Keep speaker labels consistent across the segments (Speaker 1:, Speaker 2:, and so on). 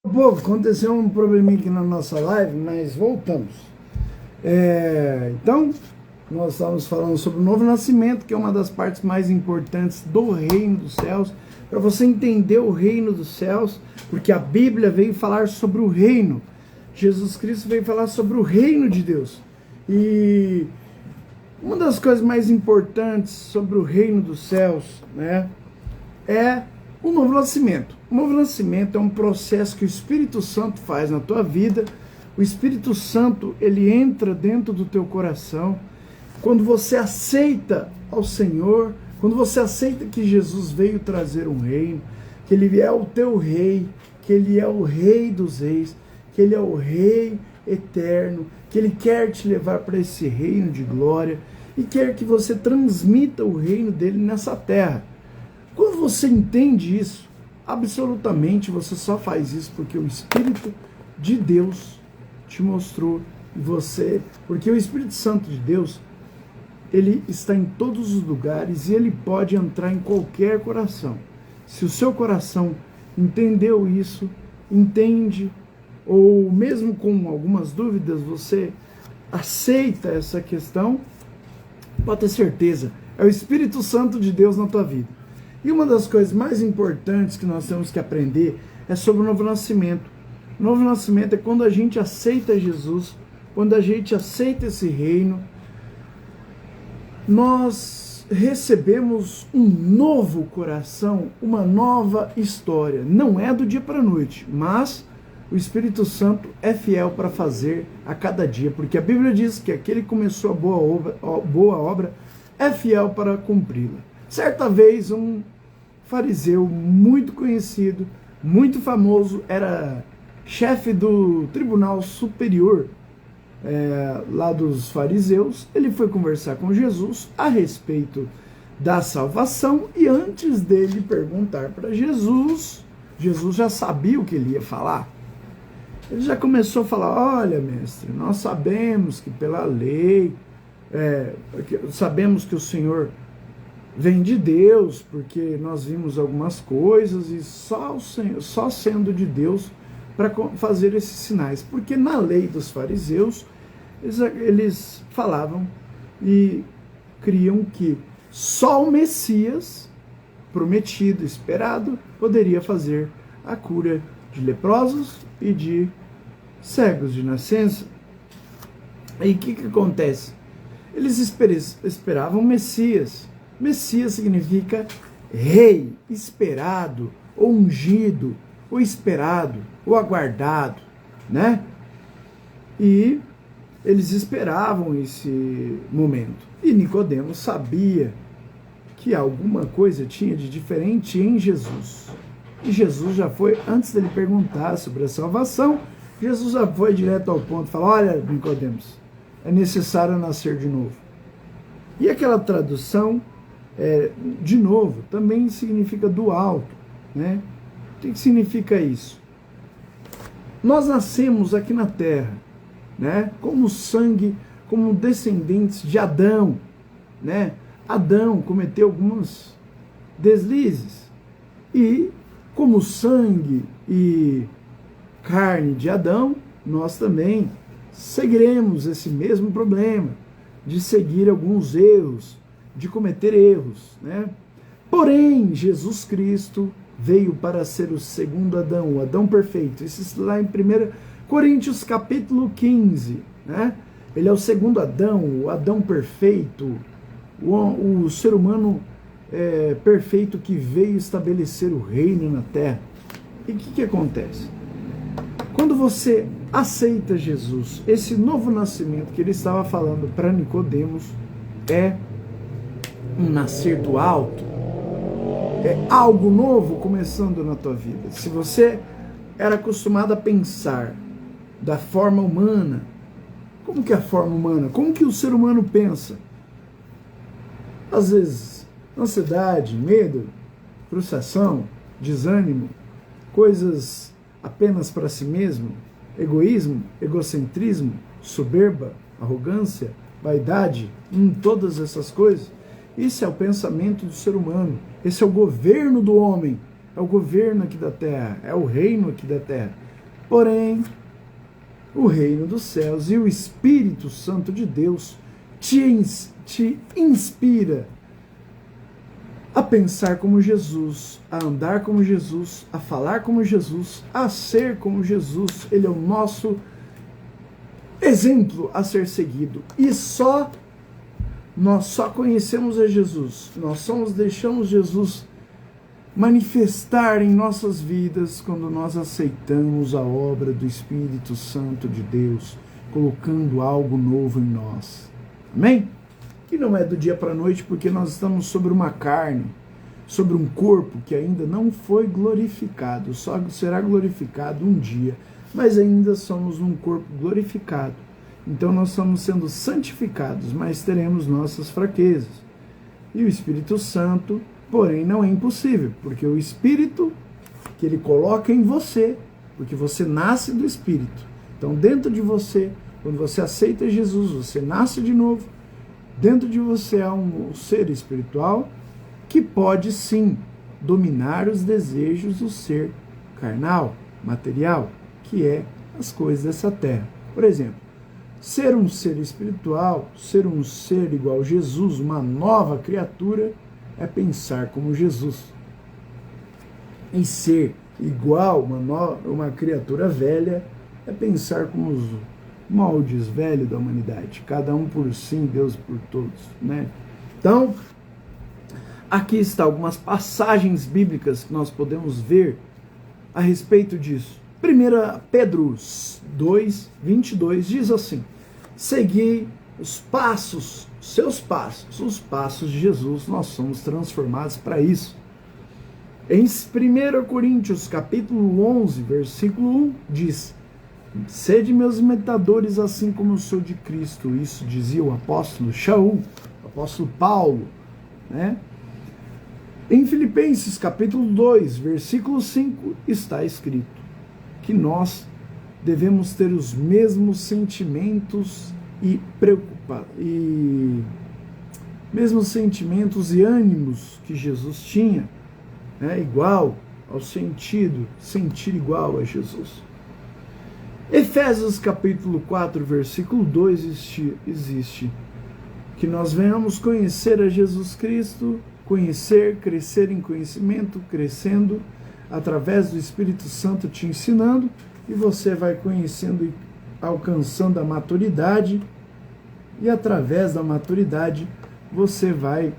Speaker 1: Povo, aconteceu um probleminha aqui na nossa live, mas voltamos. Então, nós estávamos falando sobre o novo nascimento, que é uma das partes mais importantes do reino dos céus, para você entender o reino dos céus, porque a Bíblia veio falar sobre o reino. Jesus Cristo veio falar sobre o reino de Deus. E uma das coisas mais importantes sobre o reino dos céus, né, é o novo nascimento. O novo nascimento é um processo que o Espírito Santo faz na tua vida. O Espírito Santo, ele entra dentro do teu coração. Quando você aceita ao Senhor, quando você aceita que Jesus veio trazer um reino, que ele é o teu rei, que ele é o rei dos reis, que ele é o rei eterno, que ele quer te levar para esse reino de glória e quer que você transmita o reino dele nessa terra. Quando você entende isso, absolutamente você só faz isso porque o Espírito de Deus te mostrou porque o Espírito Santo de Deus, ele está em todos os lugares e ele pode entrar em qualquer coração. Se o seu coração entendeu isso, entende, ou mesmo com algumas dúvidas, você aceita essa questão, pode ter certeza, é o Espírito Santo de Deus na tua vida. E uma das coisas mais importantes que nós temos que aprender é sobre o novo nascimento. O novo nascimento é quando a gente aceita Jesus, quando a gente aceita esse reino, nós recebemos um novo coração, uma nova história. Não é do dia para a noite, mas o Espírito Santo é fiel para fazer a cada dia, porque a Bíblia diz que aquele que começou a boa obra é fiel para cumpri-la. Certa vez, um fariseu muito conhecido, muito famoso, era chefe do tribunal superior lá dos fariseus. Ele foi conversar com Jesus a respeito da salvação e antes dele perguntar para Jesus, Jesus já sabia o que ele ia falar. Ele já começou a falar: olha, mestre, nós sabemos que pela lei, sabemos que o Senhor vem de Deus, porque nós vimos algumas coisas e só sendo de Deus para fazer esses sinais. Porque na lei dos fariseus, eles falavam e criam que só o Messias prometido, esperado, poderia fazer a cura de leprosos e de cegos de nascença. E o que acontece? Eles esperavam o Messias. Messias significa rei, esperado, ou ungido, ou esperado, ou aguardado, né? E eles esperavam esse momento. E Nicodemos sabia que alguma coisa tinha de diferente em Jesus. E Jesus já foi, antes dele perguntar sobre a salvação, Jesus já foi direto ao ponto, falou: olha, Nicodemos, é necessário nascer de novo. E aquela tradução, de novo, também significa do alto, né? O que significa isso? Nós nascemos aqui na terra, né? Como sangue, como descendentes de Adão, né? Adão cometeu alguns deslizes e como sangue e carne de Adão, nós também seguiremos esse mesmo problema de seguir alguns erros, de cometer erros, né? Porém, Jesus Cristo veio para ser o segundo Adão, o Adão perfeito. Isso está lá em 1 Coríntios capítulo 15, né? Ele é o segundo Adão, o Adão perfeito, o ser humano perfeito que veio estabelecer o reino na terra. E o que acontece? Quando você aceita Jesus, esse novo nascimento que ele estava falando para Nicodemos é um nascer do alto, é algo novo começando na tua vida. Se você era acostumado a pensar da forma humana, como que é a forma humana? Como que o ser humano pensa? Às vezes, ansiedade, medo, frustração, desânimo, coisas apenas para si mesmo, egoísmo, egocentrismo, soberba, arrogância, vaidade, todas essas coisas. Isso é o pensamento do ser humano. Esse é o governo do homem. É o governo aqui da terra. É o reino aqui da terra. Porém, o reino dos céus e o Espírito Santo de Deus te inspira a pensar como Jesus, a andar como Jesus, a falar como Jesus, a ser como Jesus. Ele é o nosso exemplo a ser seguido. E nós só conhecemos a Jesus, deixamos Jesus manifestar em nossas vidas quando nós aceitamos a obra do Espírito Santo de Deus, colocando algo novo em nós. Amém? Que não é do dia para a noite, porque nós estamos sobre uma carne, sobre um corpo que ainda não foi glorificado, só será glorificado um dia, mas ainda somos um corpo glorificado. Então nós estamos sendo santificados, mas teremos nossas fraquezas. E o Espírito Santo, porém, não é impossível, porque o Espírito que ele coloca em você, porque você nasce do Espírito. Então dentro de você, quando você aceita Jesus, você nasce de novo. Dentro de você há um ser espiritual que pode sim dominar os desejos do ser carnal, material, que é as coisas dessa terra. Por exemplo, ser um ser espiritual, ser um ser igual a Jesus, uma nova criatura, é pensar como Jesus. Em ser igual uma criatura velha, é pensar como os moldes velhos da humanidade, cada um por si, Deus por todos, né? Então, aqui está algumas passagens bíblicas que nós podemos ver a respeito disso. 1 Pedro 2, 22 diz assim: segui os passos, seus passos, os passos de Jesus, nós somos transformados para isso. Em 1 Coríntios capítulo 11, versículo 1, diz: sede meus imitadores, assim como eu sou de Cristo. Isso dizia o apóstolo Shaul, o apóstolo Paulo, né? Em Filipenses capítulo 2, versículo 5, está escrito que nós devemos ter os mesmos sentimentos e mesmos sentimentos e ânimos que Jesus tinha, né? Igual ao sentir igual a Jesus. Efésios capítulo 4, versículo 2 existe que nós venhamos conhecer a Jesus Cristo, crescer em conhecimento, crescendo através do Espírito Santo te ensinando, e você vai conhecendo e alcançando a maturidade, e através da maturidade você vai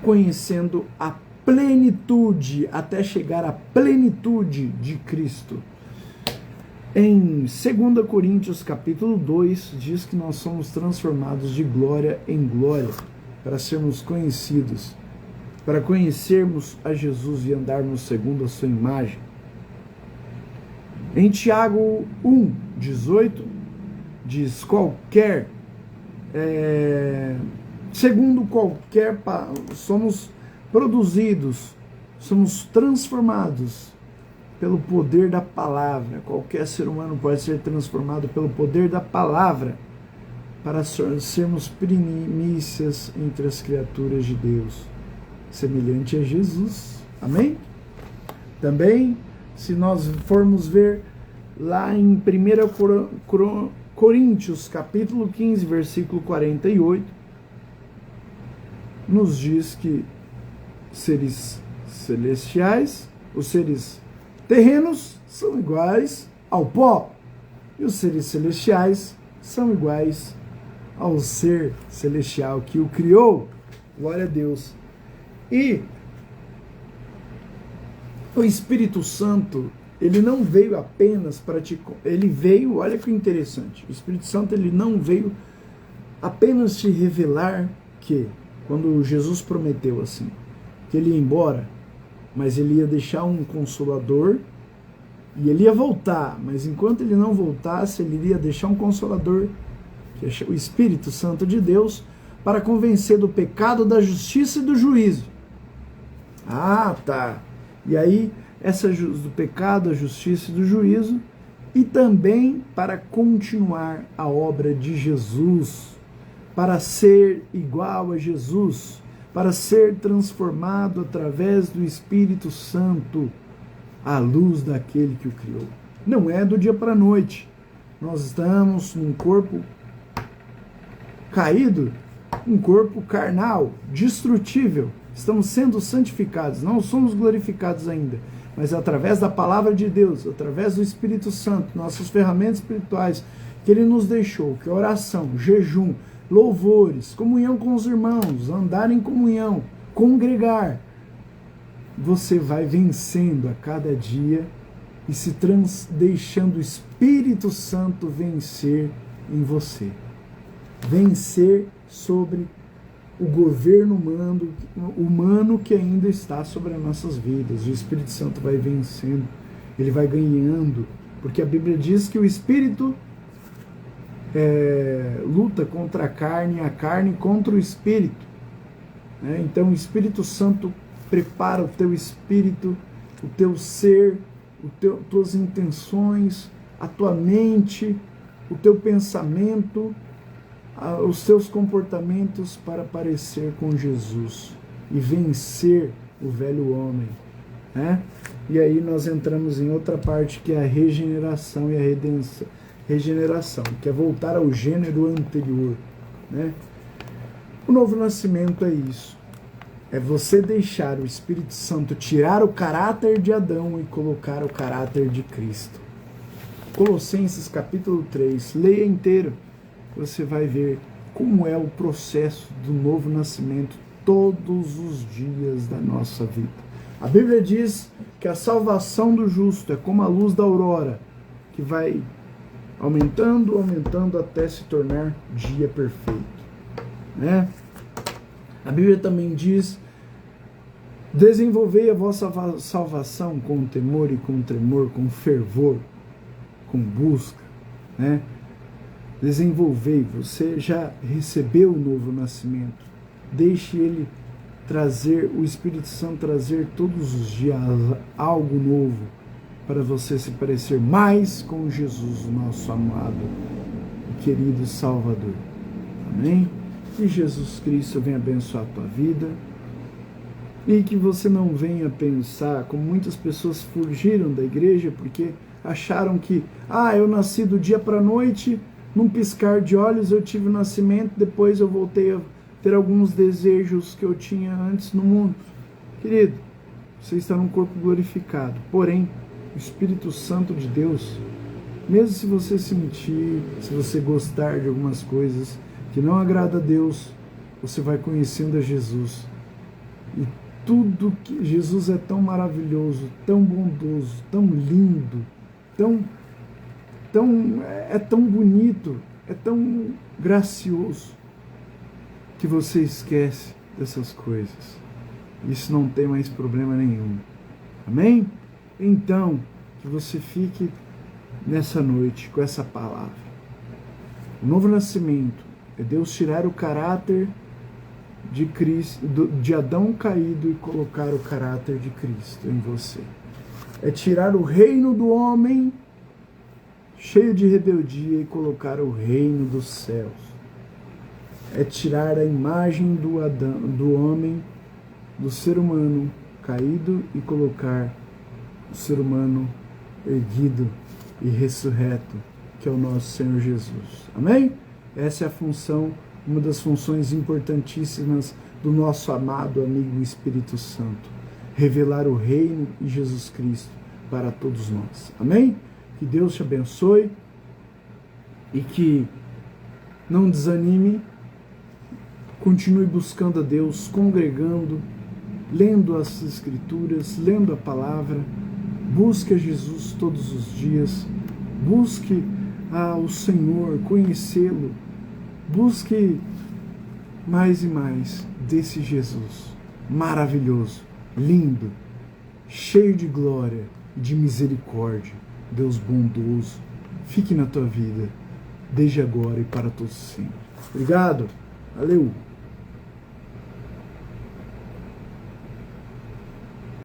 Speaker 1: conhecendo a plenitude, até chegar à plenitude de Cristo. Em 2 Coríntios capítulo 2, diz que nós somos transformados de glória em glória, para sermos conhecidos, para conhecermos a Jesus e andarmos segundo a sua imagem. Em Tiago 1, 18, diz: somos produzidos, somos transformados pelo poder da palavra. Qualquer ser humano pode ser transformado pelo poder da palavra, para sermos primícias entre as criaturas de Deus, semelhante a Jesus. Amém? Também, se nós formos ver lá em 1 Coríntios, capítulo 15, versículo 48, nos diz que seres celestiais, os seres terrenos são iguais ao pó, e os seres celestiais são iguais ao ser celestial que o criou. Glória a Deus. E o Espírito Santo, ele não veio apenas para ele veio, olha que interessante, o Espírito Santo, ele não veio apenas te revelar que, quando Jesus prometeu assim, que ele ia embora, mas ele ia deixar um consolador, e ele ia voltar, mas enquanto ele não voltasse, ele iria deixar um consolador, que é o Espírito Santo de Deus, para convencer do pecado, da justiça e do juízo. Ah, tá. E aí, do pecado, da justiça e do juízo, e também para continuar a obra de Jesus, para ser igual a Jesus, para ser transformado através do Espírito Santo. à luz daquele que o criou. Não é do dia para a noite. Nós estamos num corpo caído, um corpo carnal, destrutível. Estamos sendo santificados, não somos glorificados ainda, mas através da palavra de Deus, através do Espírito Santo, nossas ferramentas espirituais que Ele nos deixou, que é oração, jejum, louvores, comunhão com os irmãos, andar em comunhão, congregar, você vai vencendo a cada dia e se deixando o Espírito Santo vencer em você. Vencer sobre o governo humano que ainda está sobre as nossas vidas. O Espírito Santo vai vencendo, ele vai ganhando, porque a Bíblia diz que o Espírito luta contra a carne contra o Espírito. Então o Espírito Santo prepara o teu espírito, o teu ser, tuas intenções, a tua mente, o teu pensamento, os teus comportamentos para parecer com Jesus e vencer o velho homem. E aí nós entramos em outra parte que é a regeneração e a redenção. Regeneração, que é voltar ao gênero anterior. O novo nascimento é isso. É você deixar o Espírito Santo tirar o caráter de Adão e colocar o caráter de Cristo. Colossenses capítulo 3, leia inteiro. Você vai ver como é o processo do novo nascimento todos os dias da nossa vida. A Bíblia diz que a salvação do justo é como a luz da aurora, que vai aumentando, aumentando até se tornar dia perfeito. A Bíblia também diz: desenvolvei a vossa salvação com temor e com tremor, com fervor, com busca. Desenvolvei, você já recebeu o novo nascimento. Deixe ele trazer, o Espírito Santo trazer todos os dias algo novo, para você se parecer mais com Jesus, o nosso amado e querido Salvador. Amém? Que Jesus Cristo venha abençoar a tua vida e que você não venha pensar, como muitas pessoas fugiram da igreja porque acharam que, eu nasci do dia para a noite, num piscar de olhos eu tive o nascimento, depois eu voltei a ter alguns desejos que eu tinha antes no mundo. Querido, você está num corpo glorificado, porém, o Espírito Santo de Deus, mesmo se você sentir, se você gostar de algumas coisas que não agrada a Deus, você vai conhecendo a Jesus. E tudo que Jesus é tão maravilhoso, tão bondoso, tão lindo, é tão bonito, é tão gracioso, que você esquece dessas coisas. Isso não tem mais problema nenhum. Amém? Então, que você fique nessa noite com essa palavra. O novo nascimento é Deus tirar o caráter de Cristo, de Adão caído, e colocar o caráter de Cristo em você. É tirar o reino do homem cheio de rebeldia e colocar o reino dos céus. É tirar a imagem do homem, do ser humano caído, e colocar o ser humano erguido e ressurreto, que é o nosso Senhor Jesus. Amém? Essa é a função, uma das funções importantíssimas do nosso amado amigo Espírito Santo. Revelar o reino de Jesus Cristo para todos nós. Amém? Que Deus te abençoe e que não desanime. Continue buscando a Deus, congregando, lendo as Escrituras, lendo a palavra. Busque a Jesus todos os dias. Busque o Senhor, conhecê-lo. Busque mais e mais desse Jesus maravilhoso, lindo, cheio de glória e de misericórdia. Deus bondoso, fique na tua vida, desde agora e para todos sempre. Obrigado, valeu!